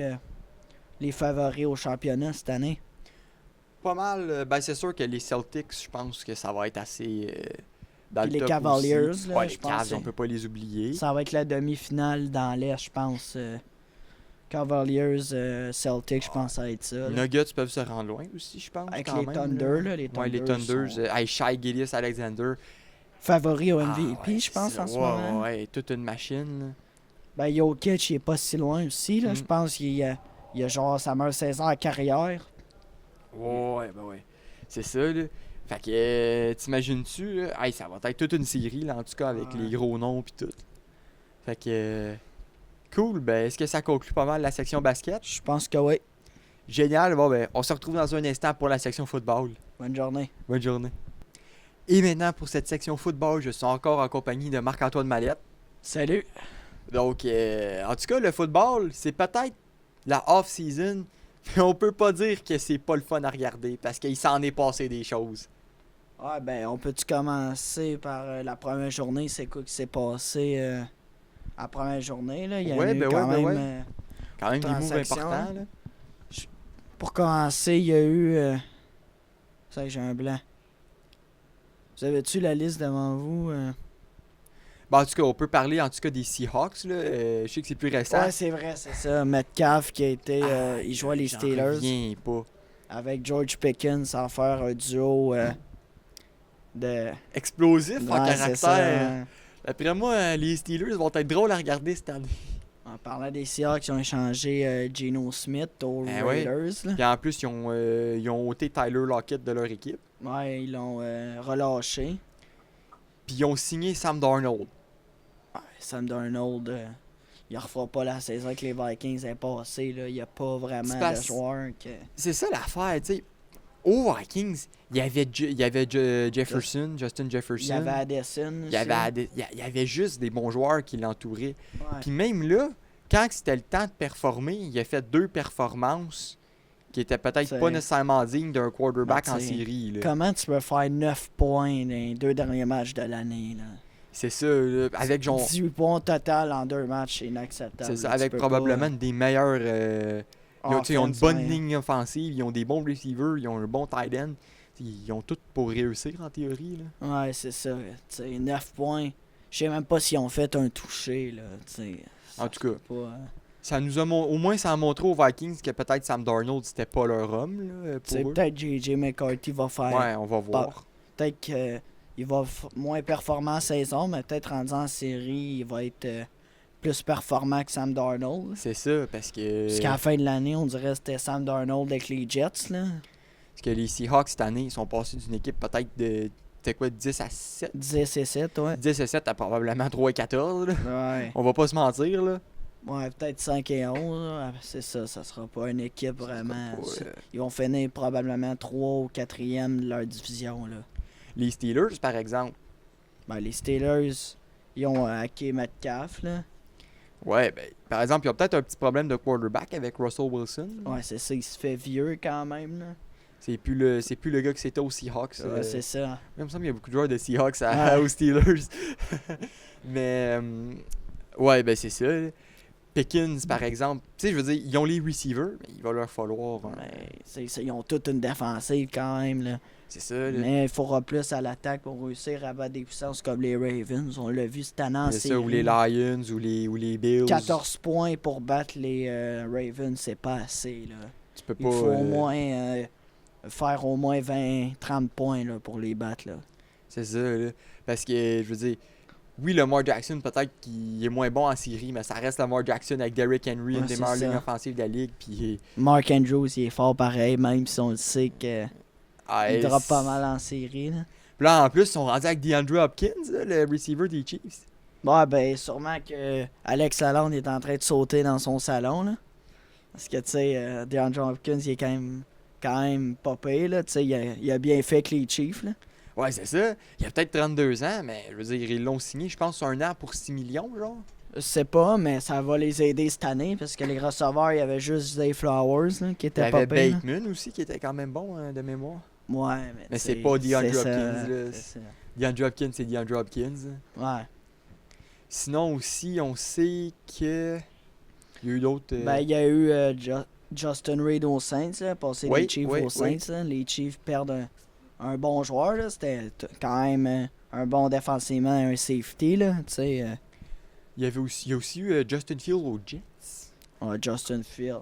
B: les favoris au championnat cette année?
A: Pas mal. Ben, c'est sûr que les Celtics, je pense que ça va être assez dans
B: Puis
A: le
B: les
A: top
B: Cavaliers,
A: aussi.
B: là,
A: Ouais,
B: je
A: les
B: pense
A: Cavs,
B: que
A: on peut pas les oublier.
B: Ça va être la demi-finale dans l'Est, je pense. Cavaliers, Celtics, je pense que ça va être ça.
A: Les
B: là.
A: Nuggets peuvent se rendre loin aussi, je pense.
B: Avec
A: quand
B: les
A: même,
B: Thunder, là. Les Thunder,
A: Ouais, les Thunders.
B: sont
A: Shai Gilgeous Alexander.
B: favoris au
A: Ah,
B: MVP,
A: ouais,
B: je pense,
A: c'est
B: en
A: ça.
B: ce
A: Ouais,
B: moment.
A: Ouais, toute une machine. là.
B: Ben, Jokic, il est pas si loin aussi, là.
A: Mm.
B: Je pense qu'il a genre sa meilleure saison à carrière.
A: Ouais, ben ouais. C'est ça, là. Fait que, t'imagines-tu, là? Hey, ça va être toute une série, là, en tout cas, avec
B: Ouais.
A: les gros noms pis tout. Fait que, cool. Ben, est-ce que ça conclut pas mal la section basket?
B: Je pense que oui.
A: Génial. Bon, ben, on se retrouve dans un instant pour la section football.
B: Bonne journée.
A: Bonne journée. Et maintenant, pour cette section football, je suis encore en compagnie de Marc-Antoine Mallette.
B: Salut.
A: Donc, en tout cas, le football, c'est peut-être la off-season, mais on peut pas dire que c'est pas le fun à regarder parce qu'il s'en est passé des choses.
B: Ouais, ben, on peut-tu commencer par la première journée? C'est quoi qui s'est passé à la première journée, là? Il y a
A: Ouais,
B: eu
A: ben
B: quand
A: ouais, ben
B: même...
A: ouais. Quand même des moves
B: Transaction,
A: importants, là.
B: pour commencer, il y a eu... Ça, j'ai un blanc. Vous avez-tu la liste devant vous?
A: Ben, en tout cas, on peut parler en tout cas des Seahawks, là. Je sais que c'est plus récent.
B: Ouais, c'est vrai, c'est ça. Metcalf qui a été... il jouait les
A: J'en
B: Steelers
A: reviens pas.
B: avec George Pickens sans faire un duo de...
A: Explosif en
B: Ouais, c'est ça.
A: caractère. Après moi, les Steelers vont être drôles à regarder cette année.
B: Ah, En parlant des Seahawks, ils ont échangé Geno Smith aux
A: Ben ouais.
B: Raiders. Là.
A: Puis en plus, ils ont ôté Tyler Lockett de leur équipe.
B: Ouais, ils l'ont relâché.
A: Puis ils ont signé Sam Darnold.
B: Ouais, Sam Darnold, il refera pas la saison que les Vikings aient passé. Il n'y a pas vraiment
A: C'est
B: de
A: parce-
B: joueur que.
A: C'est ça l'affaire, tu sais. Aux Vikings, il y avait Jefferson, Justin
B: Il
A: Jefferson.
B: y avait Addison.
A: Il y avait juste des bons joueurs qui l'entouraient.
B: Ouais.
A: Puis même là, quand c'était le temps de performer, il a fait 2 performances qui étaient peut-être
B: C'est-
A: pas nécessairement dignes d'un quarterback
B: Ben,
A: en
B: t'sais,
A: série. Là.
B: Comment tu peux faire 9 points dans les 2 derniers matchs de l'année? Là?
A: C'est ça, là, avec genre.
B: 18 points total en 2 matchs, c'est inacceptable.
A: C'est ça,
B: là. Tu
A: avec
B: peux
A: probablement
B: pas,
A: une des meilleures. Ils ont une
B: offense,
A: bonne
B: ouais.
A: ligne offensive, ils ont des bons receivers, ils ont un bon tight end. Ils ont tout pour réussir en théorie. Là.
B: Ouais, c'est ça. Tu sais, 9 points. Je sais même pas s'ils ont fait un touché. Là. Tu sais,
A: En
B: ça
A: tout
B: se
A: cas.
B: peut pas, hein.
A: Ça nous a au moins ça a montré aux Vikings que peut-être Sam Darnold c'était pas leur homme là,
B: Tu sais,
A: pour eux.
B: peut-être J.J. McCarthy va faire.
A: Ouais, on va voir.
B: Peut-être qu'il va moins performant en saison, mais peut-être rendu en série, il va être plus performant que Sam Darnold.
A: C'est ça parce que
B: Parce qu'à la fin de l'année, on dirait que c'était Sam Darnold avec les Jets. Là.
A: parce que les Seahawks cette année, ils sont passés d'une équipe peut-être de c'était quoi 10 à 7.
B: 10 et 7, ouais.
A: 10 à 7 à probablement 3 et 14 là.
B: Ouais,
A: On va pas se mentir là.
B: ouais peut-être 5 et 11. Là. C'est ça, ça sera pas une équipe vraiment.
A: Pas,
B: Ils vont finir probablement 3 ou 4e de leur division. Là.
A: Les Steelers par exemple.
B: Ben, les Steelers, ils ont hacké Metcalf. Là.
A: Ouais, ben par exemple, ils ont peut-être un petit problème de quarterback avec Russell Wilson.
B: Ouais, c'est ça, il se fait vieux quand même. Là.
A: C'est plus le gars que c'était aux Seahawks.
B: Ouais, c'est ça.
A: Il me semble qu'il y a beaucoup de joueurs de Seahawks
B: Ouais.
A: aux Steelers. Mais, ouais, ben c'est ça. là. Pickens, par exemple. Tu sais, je veux dire, ils ont les receivers, mais il va leur falloir.
B: Mais ils ont toute une défensive quand même. Là.
A: C'est ça, là.
B: Mais il faudra plus à l'attaque pour réussir à battre des puissances comme les Ravens. On l'a vu cette année en
A: C'est
B: série.
A: ça, ou les Lions, ou les Bills.
B: 14 points pour battre les Ravens, c'est pas assez. Là.
A: Tu peux
B: Il
A: pas.
B: faut au moins faire au moins 20-30 points là, pour les battre. Là.
A: C'est ça, là. Parce que, je veux dire, oui, Lamar Jackson, peut-être qu'il est moins bon en série, mais ça reste Lamar Jackson avec Derrick Henry, une
B: Ouais,
A: des
B: c'est
A: meilleures
B: ça.
A: lignes offensives de la ligue. Puis,
B: Mark Andrews, il est fort pareil, même si on le sait qu'il
A: ah,
B: drop pas mal en série. Là.
A: Puis là, en plus, ils sont rendus avec DeAndre Hopkins, là, le receiver des Chiefs.
B: Ouais, ben sûrement que Alex Lalonde est en train de sauter dans son salon. Là. Parce que, tu sais, DeAndre Hopkins, il est quand même pas pire, là. Tu sais, il a bien fait avec les Chiefs, là.
A: Ouais, c'est ça. Il a peut-être 32 ans, mais je veux dire, ils l'ont signé, je pense, sur un an pour 6 millions, genre.
B: Je sais pas, mais ça va les aider cette année, parce que les receveurs, il y avait juste Zay Flowers, là, qui
A: Il y
B: était pas
A: avait
B: pire. là.
A: Bateman aussi, qui était quand même bon de mémoire.
B: Ouais,
A: Mais
B: tu
A: c'est
B: sais,
A: pas DeAndre
B: c'est ça,
A: Hopkins, là.
B: c'est ça.
A: DeAndre Hopkins, c'est DeAndre Hopkins.
B: Ouais.
A: Sinon aussi, on sait que... Il y a eu d'autres...
B: Ben, il y a eu Justin Reid aux Saints, là, passé
A: Oui,
B: les Chiefs
A: oui,
B: aux Saints. Là. Les Chiefs perdent un bon joueur, là. C'était quand même un bon défensivement, un safety, là. Tu sais,
A: il y a aussi eu Justin Fields aux Jets.
B: Justin Field.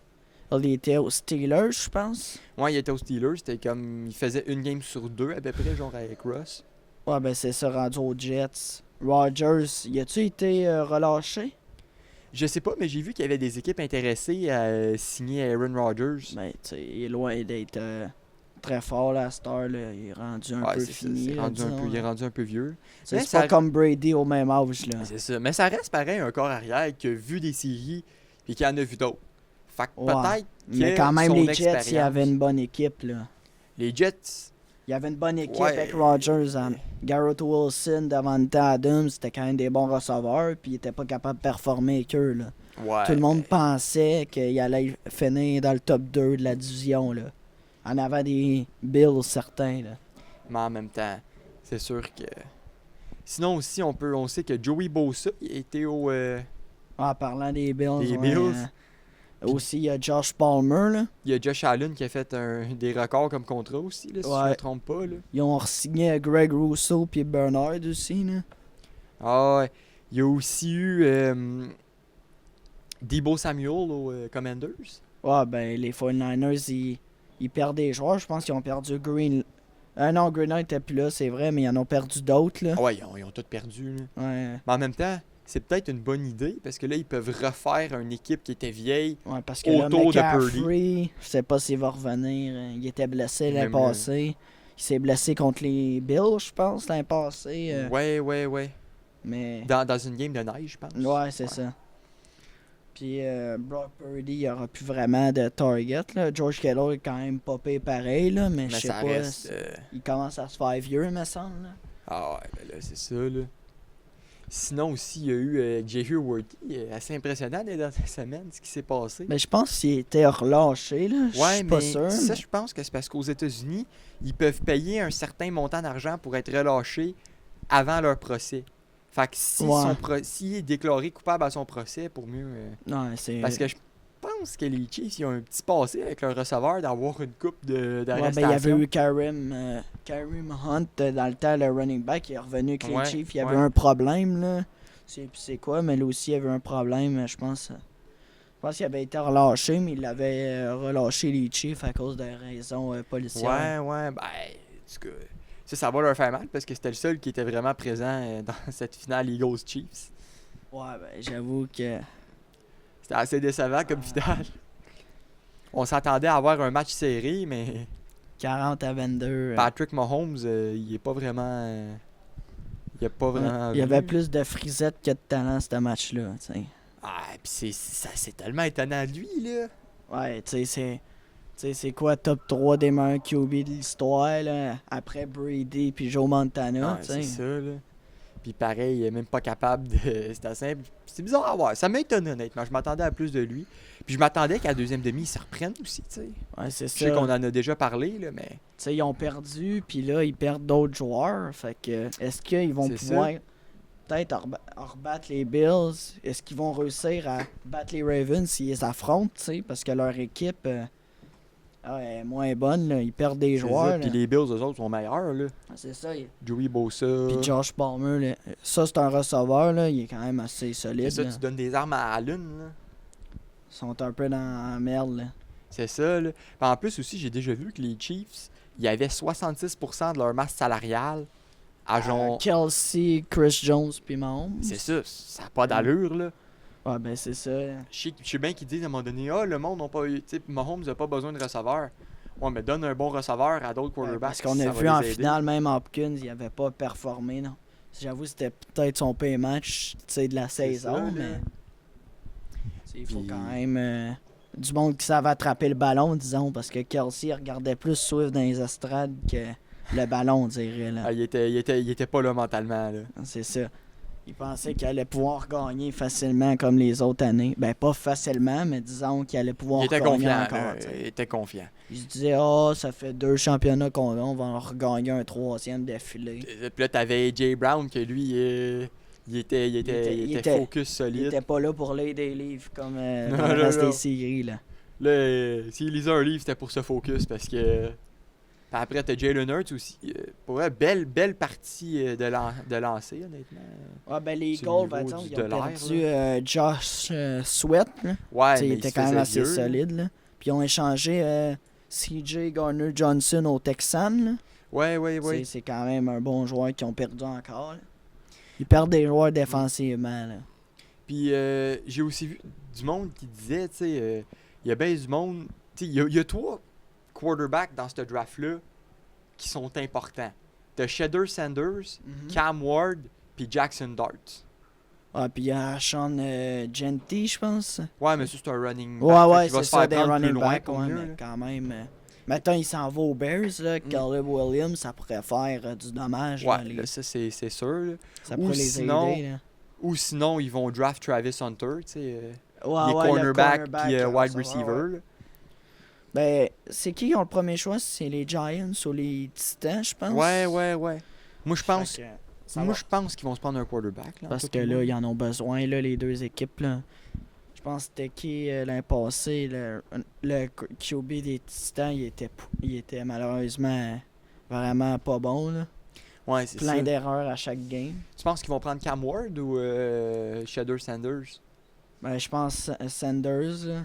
B: Il était aux Steelers, je pense.
A: Ouais, il était aux Steelers. C'était comme... Il faisait une game sur 2 à peu près, genre avec Russ.
B: Ouais, ben c'est ça, rendu aux Jets. Rodgers, y a-tu été relâché?
A: Je sais pas, mais j'ai vu qu'il y avait des équipes intéressées à signer Aaron Rodgers.
B: Ben, tu sais, il est loin d'être très fort, là, à cette heure, là. Il est rendu un
A: Ouais,
B: peu
A: c'est ça,
B: fini,
A: c'est
B: là,
A: rendu un
B: disons,
A: peu, il est
B: là.
A: rendu un peu vieux.
B: C'est
A: Mais
B: pas
A: ça-
B: comme Brady au même âge, là.
A: C'est ça. Mais ça reste pareil un corps arrière qui a vu des séries et qui en a vu d'autres. Fait que
B: Ouais.
A: peut-être
B: Mais
A: que
B: quand même,
A: son
B: les Jets, il y
A: expérience-
B: avait une bonne équipe, là.
A: Les Jets,
B: Il y avait une bonne équipe
A: Ouais.
B: avec Rodgers. Hein. Garrett Wilson, Davante Adams, c'était quand même des bons receveurs, puis il était pas capable de performer avec eux, là.
A: ouais.
B: Tout le monde pensait qu'il allait finir dans le top 2 de la division, là. En avant des Bills, certains, là.
A: Mais en même temps, c'est sûr que... Sinon aussi, on sait que Joey Bosa il était au...
B: En parlant des Bills,
A: Des
B: ouais,
A: Bills.
B: aussi, il y a Josh Palmer, là.
A: Il y a Josh Allen qui a fait des records comme contrat aussi, là, si je
B: Ouais.
A: me trompe pas. Là.
B: Ils ont re-signé Greg Rousseau puis Bernard aussi, là.
A: Ah ouais. Il y a aussi eu Deebo Samuel aux Commanders.
B: Ouais, ben, les 49ers, ils perdent des joueurs. Je pense qu'ils ont perdu Green. Non, Green était plus là, c'est vrai, mais ils en ont perdu d'autres, là.
A: Ah ouais, ils ont tous perdu. Là.
B: Ouais.
A: Mais en même temps, c'est peut-être une bonne idée parce que là, ils peuvent refaire une équipe qui était vieille.
B: Ouais, parce que là,
A: Autour de
B: McCaffrey, je sais pas s'il va revenir. Il était blessé l'année
A: Même,
B: passée. Il s'est blessé contre les Bills, je pense, l'année passée.
A: Ouais.
B: Mais.
A: Dans une game de neige, je pense.
B: Ouais, c'est ça. Puis Brock Purdy, il aura plus vraiment de target. Là. George Kittle est quand même pas payé pareil, là, mais je sais
A: ça
B: pas.
A: reste.
B: Il commence à se faire vieux, me semble. Là.
A: Ah ouais, ben là, c'est ça, là. Sinon aussi, il y a eu J.J. Worthy, assez impressionnant les dernières semaines, ce qui s'est passé.
B: Mais je pense qu'il était relâché, là. Je
A: Ouais,
B: suis pas
A: mais
B: sûr.
A: ça,
B: mais-
A: je pense que c'est parce qu'aux États-Unis, ils peuvent payer un certain montant d'argent pour être relâchés avant leur procès. Fait que si
B: Ouais.
A: s'il est déclaré coupable à son procès, pour mieux...
B: Ouais, c'est.
A: Parce que je pense que les Chiefs, ils ont un petit passé avec leur receveur d'avoir une coupe
B: Ouais, ben, il y
A: d'arrestation.
B: avait eu Kareem Hunt dans le temps, le running back. Il est revenu avec les
A: Ouais,
B: Chiefs. Il y avait
A: ouais.
B: un problème, là. C'est quoi, mais là aussi, il y avait un problème, je pense. Je pense qu'il avait été relâché, mais il avait relâché les Chiefs à cause de raisons policières.
A: Ouais, ben, en tout cas, ça va leur faire mal parce que c'était le seul qui était vraiment présent dans cette finale Eagles-Chiefs.
B: Ouais, ben, j'avoue que.
A: C'était assez décevant comme finale. On s'attendait à avoir un match serré, mais
B: 40-22.
A: Patrick Mahomes, il est pas vraiment. Il a pas vraiment.
B: Il y avait
A: vu.
B: plus de frisette que de talent, ce match-là. T'sais.
A: Ah, pis c'est tellement étonnant de lui, là.
B: Ouais, c'est quoi top 3 des meilleurs QB de l'histoire, là, après Brady puis Joe Montana,
A: Ouais,
B: tu sais.
A: c'est ça, là. Puis pareil, il est même pas capable de. C'était simple. C'est bizarre à voir. Ça m'a étonné, honnêtement. Je m'attendais à plus de lui. Puis je m'attendais qu'à la deuxième demi, il se reprenne aussi, tu sais.
B: Ouais, c'est
A: Je sais
B: ça.
A: qu'on en a déjà parlé, là, mais.
B: Tu sais, ils ont perdu, puis là, ils perdent d'autres joueurs. Fait que, est-ce qu'ils vont
A: C'est
B: pouvoir peut-être rebattre les Bills? Est-ce qu'ils vont réussir à battre les Ravens s'ils les affrontent, tu sais? Parce que leur équipe est moins bonne, là. Ils perdent des
A: C'est ça.
B: joueurs.
A: Puis
B: là.
A: les Bills, eux autres, sont meilleurs, là.
B: C'est ça.
A: Joey Bosa.
B: Puis Josh Palmer, là, ça, c'est un receveur, là. Il est quand même assez
A: C'est
B: solide.
A: ça,
B: là.
A: tu donnes des armes à la lune, là.
B: Ils sont un peu dans la merde, là.
A: C'est ça, là. Puis en plus aussi, j'ai déjà vu que les Chiefs, il y avait 66% de leur masse salariale à genre.
B: Kelsey, Chris Jones, puis Mahomes.
A: C'est ça n'a pas d'allure, là.
B: Ouais, ben c'est ça.
A: Je sais bien qu'ils disent à un moment donné, ah, le monde n'a pas eu. Tu sais, Mahomes n'a pas besoin de receveur. Ouais, mais donne un bon receveur à d'autres quarterbacks.
B: Parce qu'on a
A: ça
B: vu
A: va
B: en
A: les aider.
B: finale, même Hopkins, il avait pas performé, non. J'avoue, c'était peut-être son pay match, tu sais, de la saison,
A: ça, là.
B: mais. Il faut
A: Puis-
B: quand même du monde qui savait attraper le ballon, disons, parce que Kelsey regardait plus Swift dans les estrades que le ballon, on dirait, là.
A: Ah, il était pas là mentalement, là.
B: C'est ça. Il pensait qu'il allait pouvoir gagner facilement comme les autres années. Ben, pas facilement, mais disons qu'il allait pouvoir
A: Il était
B: gagner
A: confiant,
B: encore.
A: là.
B: tu sais.
A: Il était confiant.
B: Il se disait, ça fait 2 championnats qu'on a, on va en regagner un 3e d'affilée.
A: Puis là, t'avais AJ Brown, que lui, il était focus
B: Il
A: solide.
B: était pas là pour lire des livres comme
A: Non,
B: dans le
A: non,
B: reste
A: non.
B: des séries. Là.
A: Là, s'il lisait un livre, c'était pour se focus parce que. Puis après, t'as Jalen Hurts aussi. Pour vrai, belle partie de lancer, honnêtement.
B: Ouais, ben les
A: Sur le
B: Eagles, par
A: niveau
B: exemple,
A: du
B: ils ont
A: dollar,
B: perdu Josh Sweat. Là.
A: Ouais,
B: Tu sais, il
A: mais
B: était
A: il se
B: quand même
A: faisait
B: assez
A: vieux, là.
B: solide. Là. Puis ils ont échangé CJ Garner-Johnson au Texan. Là.
A: Ouais.
B: C'est quand même un bon joueur qu'ils ont perdu encore. Là. Ils perdent des joueurs défensivement. Là.
A: Puis j'ai aussi vu du monde qui disait, tu sais, il y a bien du monde. Tu sais, il y a 3 quarterbacks dans ce draft-là qui sont importants. T'as Shedder Sanders, Cam Ward, puis Jackson Dart.
B: Ah, puis il y a Sean Genty, je pense.
A: Ouais, mais ça, c'est un running back.
B: Ouais,
A: fait qu'il va
B: c'est
A: se
B: ça,
A: faire
B: des
A: prendre plus
B: running
A: loin
B: backs,
A: pour
B: ouais,
A: mieux,
B: mais
A: là.
B: quand même. Maintenant, il s'en va aux Bears, là. Caleb Williams, ça pourrait faire du dommage.
A: Ouais,
B: là,
A: là, ça, c'est sûr. Là.
B: ça
A: ou
B: pourrait les
A: sinon,
B: aider. Là.
A: Ou sinon, ils vont draft Travis Hunter, tu sais.
B: Ouais,
A: il est
B: ouais, le
A: cornerback puis
B: le
A: wide
B: receveur,
A: receiver.
B: ouais.
A: là.
B: Ben, c'est qui qui ont le premier choix? C'est les Giants ou les Titans, je pense?
A: Ouais. Moi, je pense,
B: Fait que ça
A: moi,
B: va.
A: je pense qu'ils vont se prendre un quarterback. Là, en
B: Parce
A: tout
B: que
A: cas.
B: là, ils en ont besoin, là, les deux équipes. Là. Je pense que c'était qui l'an passé, le QB des Titans, il était malheureusement vraiment pas bon. Là.
A: Ouais, c'est
B: Plein
A: ça.
B: d'erreurs à chaque game.
A: Tu penses qu'ils vont prendre Cam Ward ou Shedder Sanders?
B: Ben, je pense Sanders, là,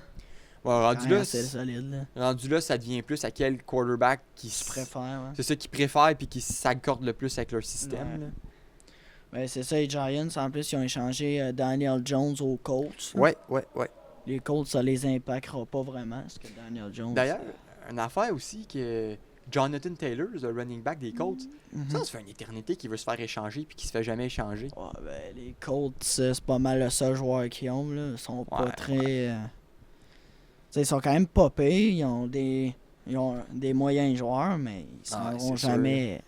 A: Ouais, rendu, là,
B: c'est solide. Là.
A: rendu là, ça devient plus à quel quarterback qui
B: Je préfère. Ouais.
A: C'est ça qu'ils préfèrent puis qui s'accordent le plus avec leur système.
B: Ouais.
A: là.
B: Ben, c'est ça, les Giants, en plus, ils ont échangé Daniel Jones aux Colts.
A: Ouais.
B: Les Colts, ça les impactera pas vraiment, parce que Daniel Jones...
A: D'ailleurs, une affaire aussi que Jonathan Taylor, le running back des Colts, ça fait une éternité qu'il veut se faire échanger puis qu'il se fait jamais échanger.
B: Ouais, ben, les Colts, c'est pas mal le seul joueur qu'ils ont, là. Ils sont pas très... ils sont quand même pas pires, ils ont des moyens joueurs, mais ils seront jamais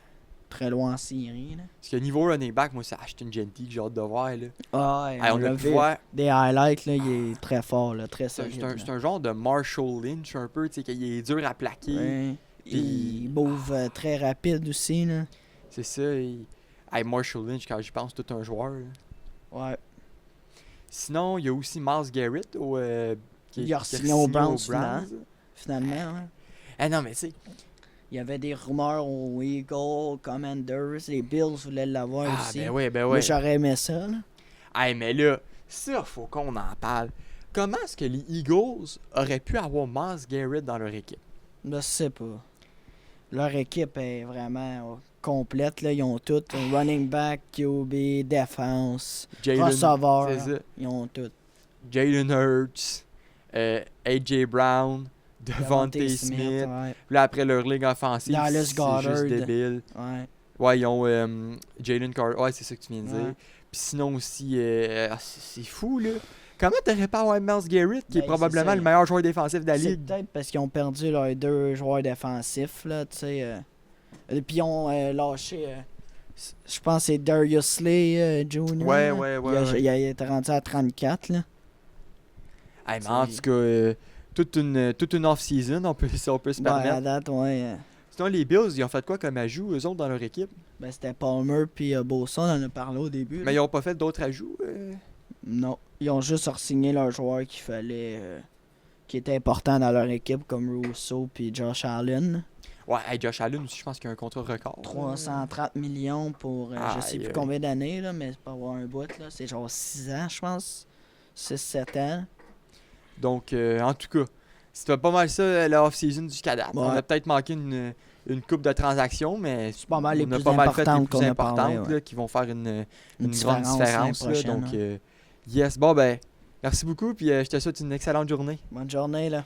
B: très loin en série, là.
A: Parce que niveau running back, moi, c'est Ashton Genty que j'ai hâte de voir, là.
B: Ah,
A: Hey, on a pu voir...
B: des highlights, là, il est très fort, là, très
A: C'est
B: solide.
A: un genre de Marshall Lynch, un peu, tu sais, qu'il est dur à plaquer.
B: Ouais. Il move très rapide aussi, là.
A: C'est ça. Hey, Marshall Lynch, quand j'y pense, tout un joueur. Là.
B: Ouais.
A: Sinon, il y a aussi Myles Garrett
B: Il a signé aux Browns, finalement. Hein.
A: Ah non, mais tu sais...
B: Il y avait des rumeurs aux Eagles, Commanders, les Bills voulaient l'avoir aussi.
A: Ben ouais.
B: Moi, j'aurais aimé ça, là.
A: Hey, mais là, ça, faut qu'on en parle. Comment est-ce que les Eagles auraient pu avoir Myles Garrett dans leur équipe?
B: Je sais pas. Leur équipe est vraiment complète, là. Ils ont tout. Running back, QB, défense, receveur. Ils ont tout.
A: Jalen Hurts, AJ Brown, Devontae Smith.
B: Ouais.
A: Puis là, après leur ligne offensive,
B: Dallas
A: c'est
B: Goedert.
A: juste débile. Ouais, ils ont Jalen Carter. Ouais, c'est ça que tu viens de dire. Puis sinon aussi, c'est fou, là. Comment t'aurais pas avoir Myles Garrett, qui est probablement le meilleur joueur défensif de la ligue?
B: C'est peut-être parce qu'ils ont perdu leurs deux joueurs défensifs, là, tu sais. Et puis ils ont lâché, je pense que c'est Darius Slay Jr.
A: Ouais.
B: Il a été rendu à 34, là.
A: Hey, mais en tout cas, toute une off-season, on peut se permettre.
B: À date, ouais.
A: Sinon, les Bills, ils ont fait quoi comme ajout, eux autres, dans leur équipe?
B: Ben, c'était Palmer puis Bosa, on en a parlé au début.
A: Mais ils ont pas fait d'autres ajouts?
B: Non. Ils ont juste re-signé leurs joueurs qu'il fallait... qui étaient importants dans leur équipe, comme Rousseau puis Josh Allen.
A: Ouais, Josh Allen aussi, je pense qu'il a un contrat record.
B: 330 millions pour je sais plus combien d'années, là, mais c'est pas avoir un bout, là. C'est genre 6 ans, je pense. 6-7 ans.
A: Donc, en tout cas, c'était pas mal ça, la off-season du Canada.
B: Ouais.
A: On a peut-être manqué une coupe de transactions, mais
B: c'est pas mal les
A: on a
B: plus
A: pas mal fait les plus
B: qu'on a
A: importantes
B: parlé,
A: là, qui vont faire une grande différence. Là,
B: prochaine,
A: donc, yes, bon, ben, merci beaucoup, puis je te souhaite une excellente journée.
B: Bonne journée, là.